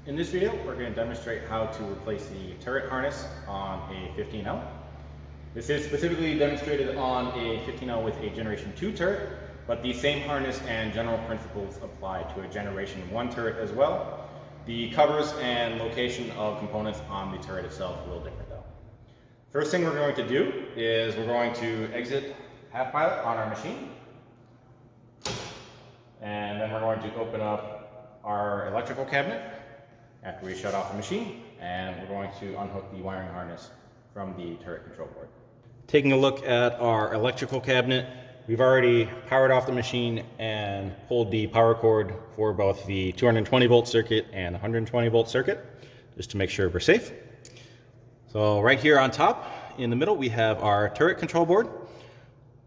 In this video, we're going to demonstrate how to replace the turret harness on a 15L. This is specifically demonstrated on a 15L with a Generation 2 turret, but the same harness and general principles apply to a Generation 1 turret as well. The covers and location of components on the turret itself are a little different though. First thing we're going to do is we're going to exit half pilot on our machine. And then we're going to open up our electrical cabinet after we shut off the machine, and we're going to unhook the wiring harness from the turret control board. Taking a look at our electrical cabinet, we've already powered off the machine and pulled the power cord for both the 220 volt circuit and 120 volt circuit, just to make sure we're safe. So right here on top, in the middle, we have our turret control board.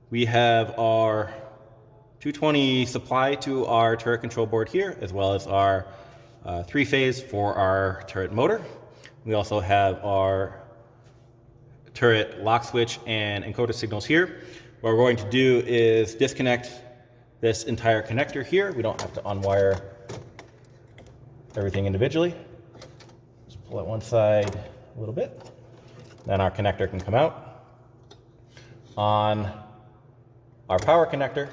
We have our 220 supply to our turret control board here, as well as our three-phase for our turret motor. We also have our turret lock switch and encoder signals here. What we're going to do is disconnect this entire connector here. We don't have to unwire everything individually. Just pull it one side a little bit. Then our connector can come out. On our power connector,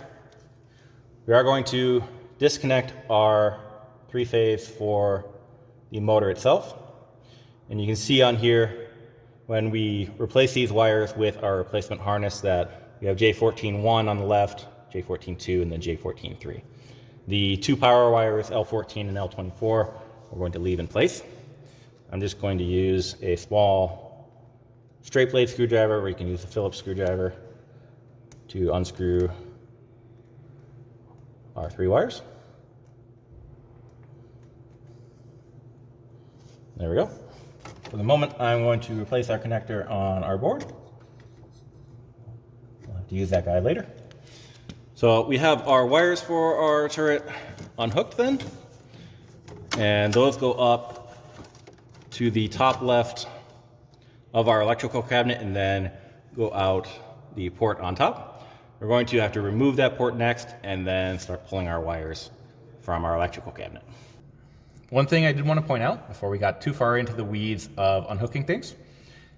we are going to disconnect our three-phase for the motor itself. And you can see on here, when we replace these wires with our replacement harness, that we have J14.1 on the left, J14.2, and then J14.3. The two power wires, L14 and L24, we're going to leave in place. I'm just going to use a small straight blade screwdriver, or you can use a Phillips screwdriver to unscrew our three wires. There we go. For the moment, I'm going to replace our connector on our board. We'll have to use that guy later. So we have our wires for our turret unhooked then, and those go up to the top left of our electrical cabinet and then go out the port on top. We're going to have to remove that port next and then start pulling our wires from our electrical cabinet. One thing I did want to point out before we got too far into the weeds of unhooking things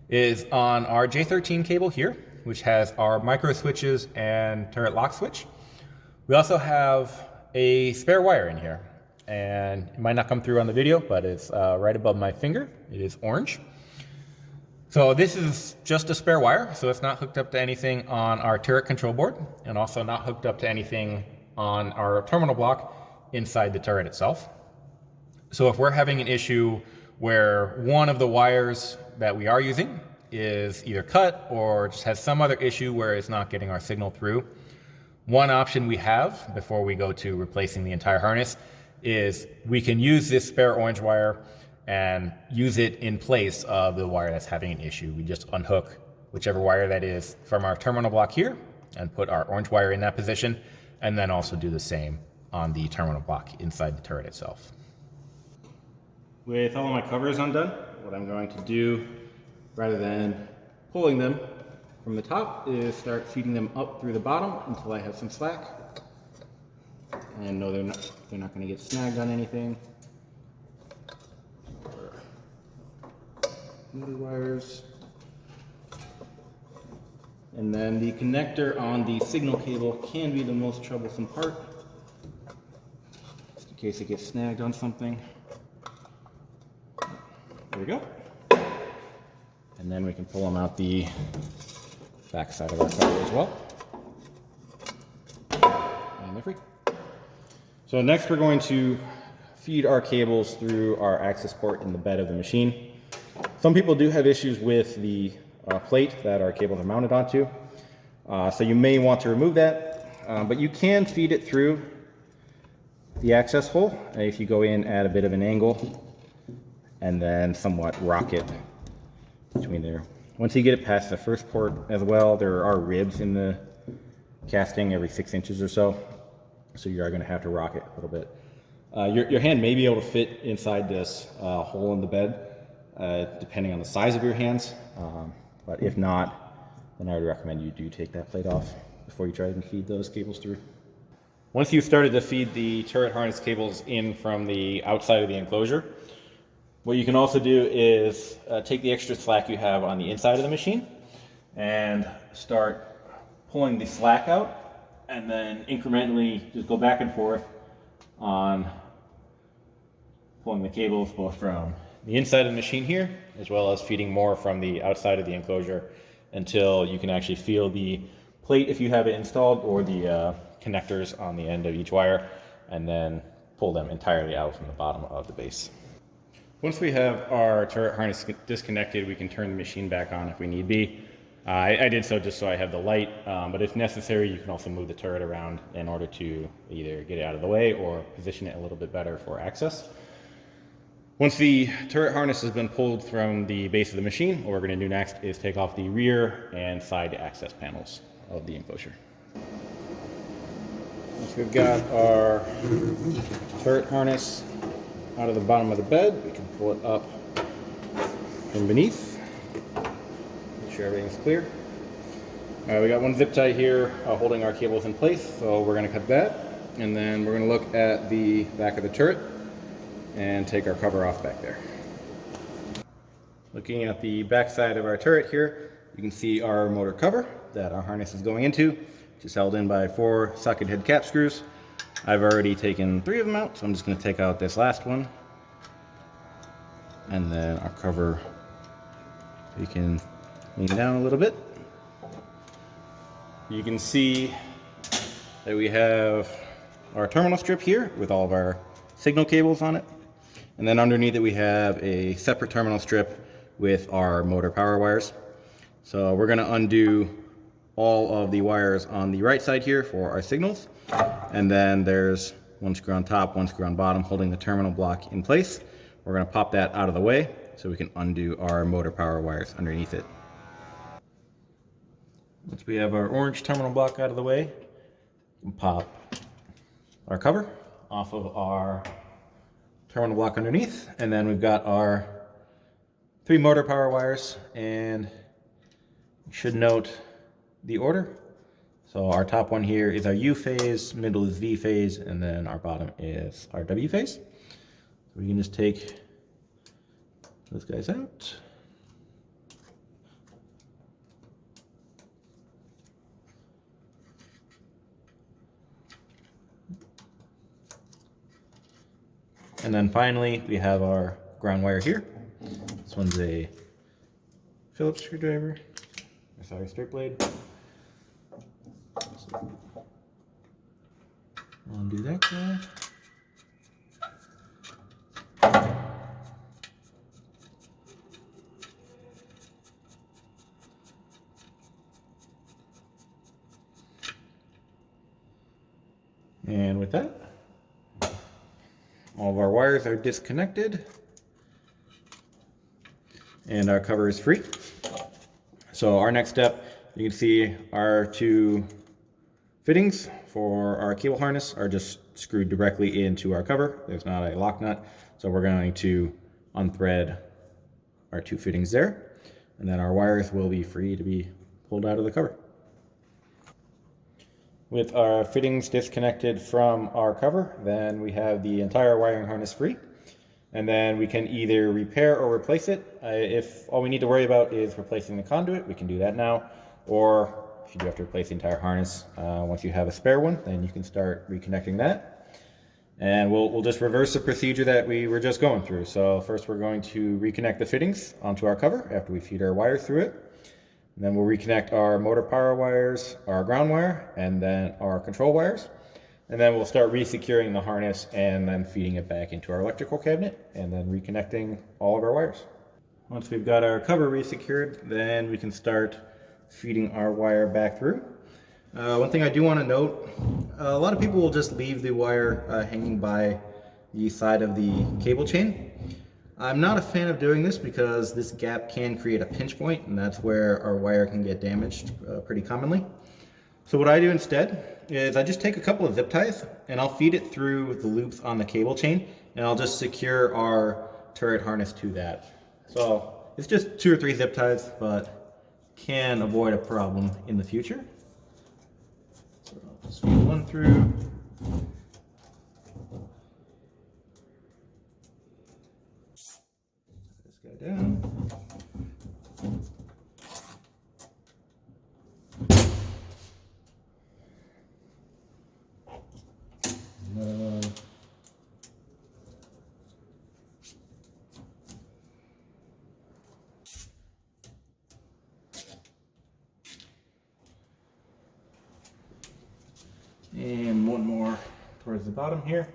is on our J13 cable here, which has our micro switches and turret lock switch. We also have a spare wire in here, and it might not come through on the video, but it's right above my finger. It is orange. So this is just a spare wire, so it's not hooked up to anything on our turret control board, and also not hooked up to anything on our terminal block inside the turret itself. So if we're having an issue where one of the wires that we are using is either cut or just has some other issue where it's not getting our signal through, one option we have before we go to replacing the entire harness is we can use this spare orange wire and use it in place of the wire that's having an issue. We just unhook whichever wire that is from our terminal block here and put our orange wire in that position, and then also do the same on the terminal block inside the turret itself. With all of my covers undone, what I'm going to do, rather than pulling them from the top, is start feeding them up through the bottom until I have some slack. And no, they're not going to get snagged on anything. Motor wires. And then the connector on the signal cable can be the most troublesome part, just in case it gets snagged on something. There we go. And then we can pull them out the back side of our cover as well. And they're free. So next we're going to feed our cables through our access port in the bed of the machine. Some people do have issues with the plate that our cables are mounted onto. So you may want to remove that, but you can feed it through the access hole if you go in at a bit of an angle and then somewhat rock it between there. Once you get it past the first port as well, there are ribs in the casting every 6 inches or so, so you are going to have to rock it a little bit. Your hand may be able to fit inside this hole in the bed, depending on the size of your hands, but if not, then I would recommend you do take that plate off before you try and feed those cables through. Once you've started to feed the turret harness cables in from the outside of the enclosure, What you can also do is take the extra slack you have on the inside of the machine and start pulling the slack out, and then incrementally just go back and forth on pulling the cables both from the inside of the machine here, as well as feeding more from the outside of the enclosure until you can actually feel the plate if you have it installed, or the connectors on the end of each wire, and then pull them entirely out from the bottom of the base. Once we have our turret harness disconnected, we can turn the machine back on if we need be. I did so just so I have the light, but if necessary, you can also move the turret around in order to either get it out of the way or position it a little bit better for access. Once the turret harness has been pulled from the base of the machine, what we're going to do next is take off the rear and side access panels of the enclosure. Once we've got our turret harness out of the bottom of the bed, we can pull it up from beneath. Make sure everything's clear. We got one zip tie here holding our cables in place, so we're going to cut that, and then we're going to look at the back of the turret and take our cover off back there. Looking at the back side of our turret here, you can see our motor cover that our harness is going into, which is held in by 4 socket head cap screws. I've already taken 3 of them out, so I'm just going to take out this last one. And then our cover, we can lean it down a little bit. You can see that we have our terminal strip here with all of our signal cables on it. And then underneath it we have a separate terminal strip with our motor power wires. So we're going to undo all of the wires on the right side here for our signals. And then there's one screw on top, one screw on bottom holding the terminal block in place. We're going to pop that out of the way so we can undo our motor power wires underneath it. Once we have our orange terminal block out of the way, we'll pop our cover off of our terminal block underneath, and then we've got our 3 motor power wires, and you should note the order. So our top one here is our U phase, middle is V phase, and then our bottom is our W phase. So we can just take those guys out. And then finally, we have our ground wire here. This one's a Phillips screwdriver, straight blade. So undo that guy. And with that, all of our wires are disconnected and our cover is free. So our next step, you can see our 2 fittings for our cable harness are just screwed directly into our cover. There's not a lock nut. So we're going to unthread our 2 fittings there, and then our wires will be free to be pulled out of the cover. With our fittings disconnected from our cover, then we have the entire wiring harness free. And then we can either repair or replace it. If all we need to worry about is replacing the conduit, we can do that now. Or if you do have to replace the entire harness, once you have a spare one, then you can start reconnecting that. And we'll just reverse the procedure that we were just going through. So first we're going to reconnect the fittings onto our cover after we feed our wires through it. And then we'll reconnect our motor power wires, our ground wire, and then our control wires. And then we'll start resecuring the harness and then feeding it back into our electrical cabinet and then reconnecting all of our wires. Once we've got our cover resecured, then we can start feeding our wire back through. One thing I do want to note, a lot of people will just leave the wire hanging by the side of the cable chain. I'm not a fan of doing this because this gap can create a pinch point, and that's where our wire can get damaged pretty commonly. So what I do instead is I just take a couple of zip ties and I'll feed it through the loops on the cable chain, and I'll just secure our turret harness to that. So it's just 2 or 3 zip ties, but can avoid a problem in the future. So I'll just feed one through. one more towards the bottom here.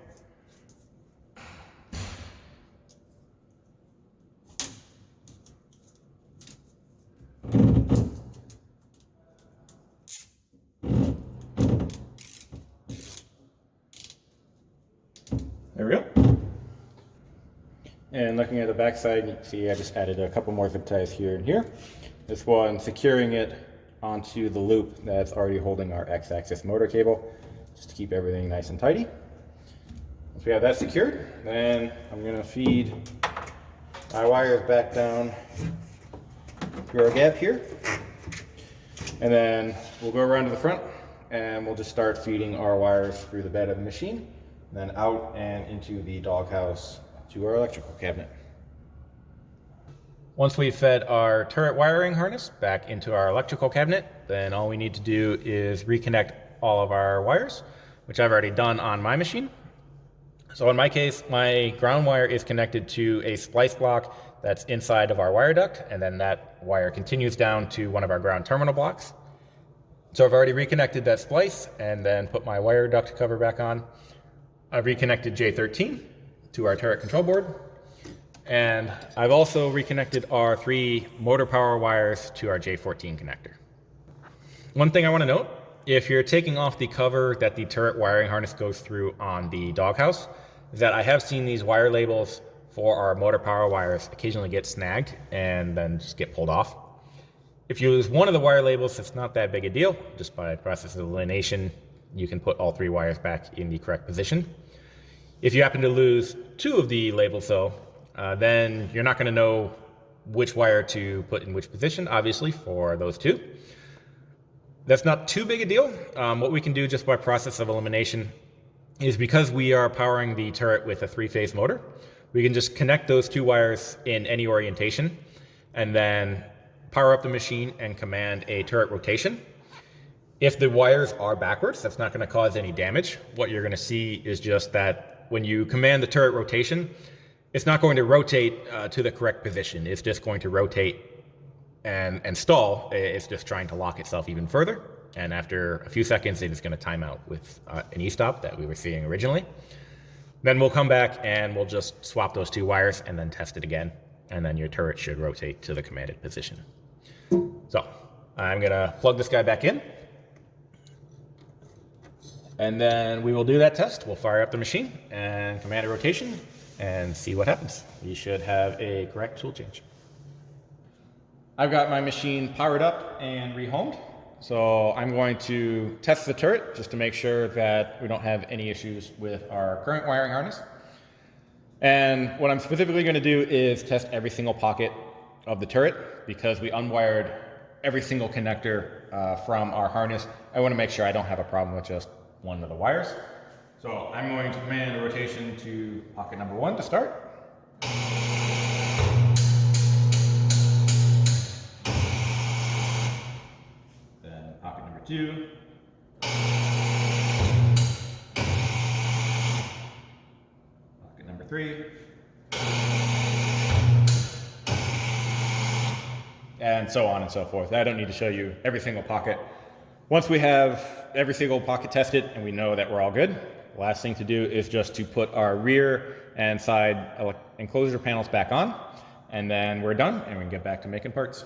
There we go. And looking at the back side, you can see I just added a couple more zip ties here and here. This one securing it onto the loop that's already holding our X-axis motor cable, just to keep everything nice and tidy. Once we have that secured, then I'm going to feed my wires back down through our gap here. And then we'll go around to the front and we'll just start feeding our wires through the bed of the machine, then out and into the doghouse to our electrical cabinet. Once we've fed our turret wiring harness back into our electrical cabinet, then all we need to do is reconnect all of our wires, which I've already done on my machine. So in my case, my ground wire is connected to a splice block that's inside of our wire duct, and then that wire continues down to one of our ground terminal blocks. So I've already reconnected that splice and then put my wire duct cover back on. I've reconnected J13 to our turret control board. And I've also reconnected our 3 motor power wires to our J14 connector. One thing I want to note, if you're taking off the cover that the turret wiring harness goes through on the doghouse, is that I have seen these wire labels for our motor power wires occasionally get snagged and then just get pulled off. If you lose one of the wire labels, it's not that big a deal. Just by process of elimination, you can put all 3 wires back in the correct position. If you happen to lose 2 of the labels though, then you're not going to know which wire to put in which position, obviously, for those 2. That's not too big a deal. What we can do just by process of elimination is, because we are powering the turret with a 3-phase motor, we can just connect those 2 wires in any orientation and then power up the machine and command a turret rotation. If the wires are backwards, that's not going to cause any damage. What you're going to see is just that when you command the turret rotation, it's not going to rotate to the correct position. It's just going to rotate and stall. It's just trying to lock itself even further. And after a few seconds, it is going to time out with an E-stop that we were seeing originally. Then we'll come back and we'll just swap those 2 wires and then test it again. And then your turret should rotate to the commanded position. So I'm going to plug this guy back in. And then we will do that test. We'll fire up the machine and command a rotation and see what happens. You should have a correct tool change. I've got my machine powered up and rehomed. So I'm going to test the turret just to make sure that we don't have any issues with our current wiring harness. And what I'm specifically going to do is test every single pocket of the turret, because we unwired every single connector from our harness. I want to make sure I don't have a problem with just one of the wires. So I'm going to command a rotation to pocket number 1 to start. Then pocket number 2. Pocket number 3. And so on and so forth. I don't need to show you every single pocket. Once we have every single pocket tested and we know that we're all good, the last thing to do is just to put our rear and side enclosure panels back on, and then we're done and we can get back to making parts.